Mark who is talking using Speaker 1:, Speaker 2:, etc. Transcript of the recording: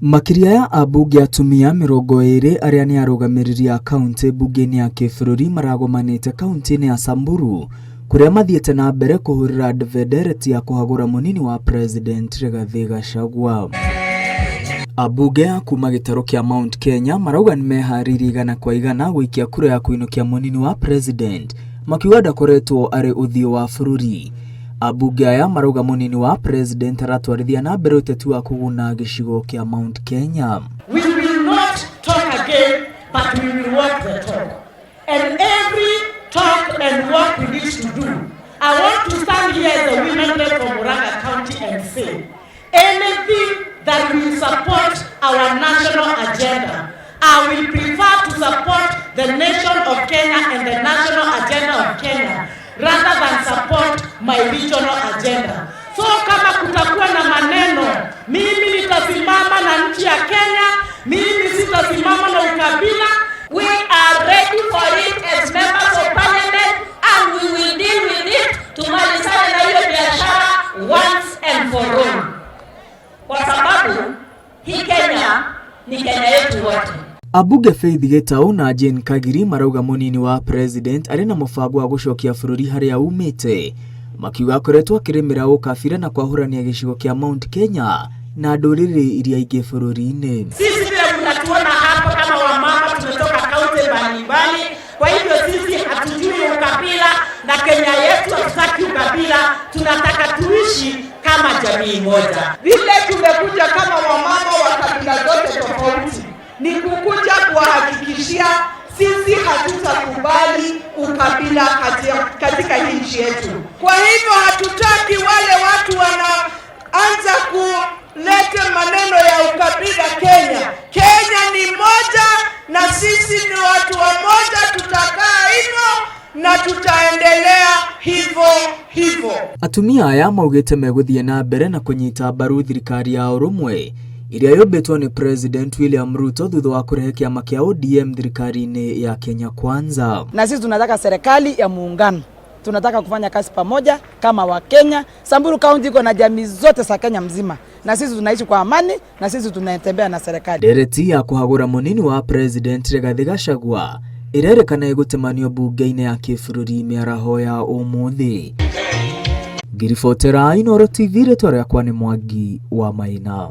Speaker 1: Makiria ya abunge atumia 20 aria ni arugamiriria kaunti bunge-ini ya kibũrũri maragomanite kaunti-ini ya Samburu kuria mathiete na mbere kuhurira ndebedereti ya kuhagura munini wa president Rigathi Gachagua. Abunge kuma gitaro kia Mount Kenya marauga ni mehariri igana kwa igana gwikia kura ya kuinukia munini wa president makiuga ndakoretwo ari uthio wa bũrũri. Abunge aya marauga munini wa president aratwarithia na mbere uteti wa kuguna gicigo kia Mount Kenya.
Speaker 2: We will not talk again, but we will walk the talk. And every talk and walk we need to do. I want to stand here as a women rep from Murang'a County and say, anything that will support our national agenda, I will prefer to support the nation of Kenya and the national agenda of Kenya rather than support my regional agenda. So kama kutakuwa na maneno, mimi nitasimama na nchi ya Kenya, mimi sitasimama na ukabila.
Speaker 3: We are ready for it as members of parliament and we will deal with it tumalizane na hiyo biashara once and for all. Kwa sababu hii Kenya ni Kenya yetu wote.
Speaker 1: Abunge Faith Gitau na Jane Kagiri marauga munini wa president ari na mubango wa gucokia bũrũri haria umite makiuga akoretwo akirimira ukabira na kwahurania gicigo kia Mount Kenya na ndũrĩrĩ iria ingĩ bũrũri-inĩ.
Speaker 2: Sisi vile mnatuona hapa kama wamama tumetoka kaunti mbalimbali, kwa hivyo sisi hatujui ukabila na Kenya yetu hatutaki ukabila, tunataka tuishi kama jamii moja. Vile tumekuja kama wamama wa kabila zote tofauti ni kukuja kuhakikishia sisi hatutakubali ukabila katika nchi yetu. Kwa hivyo hatutaki wale watu wanaanza kuleta maneno ya ukabila Kenya. Kenya ni moja na sisi ni watu wa moja, tutakaa hivyo na tutaendelea hivyo.
Speaker 1: Atumia aya maugite meguthie na mbere na kunyita mbaru thirikari ya urumwe iria yombetwo ni President William Ruto thutha wa kurehe kiama kia ODM thirikari-ini ya Kenya Kwanza.
Speaker 4: Na sisi tunataka serikali ya muungano. Tunataka kufanya kazi pamoja kama wa Kenya. Samburu County iko na jamii zote za Kenya mzima. Na sisi tunaishi kwa amani na sisi tunatembea na serikali.
Speaker 1: Dereti ya kuhagura munini wa President Rigathi Gachagua irerekana igutemanio bunge-ini ya kibũrũri miaraho ya umuthi. Ngiribotera Inooro TV, rĩtwa rĩakwa nĩ Mwangi wa Maina.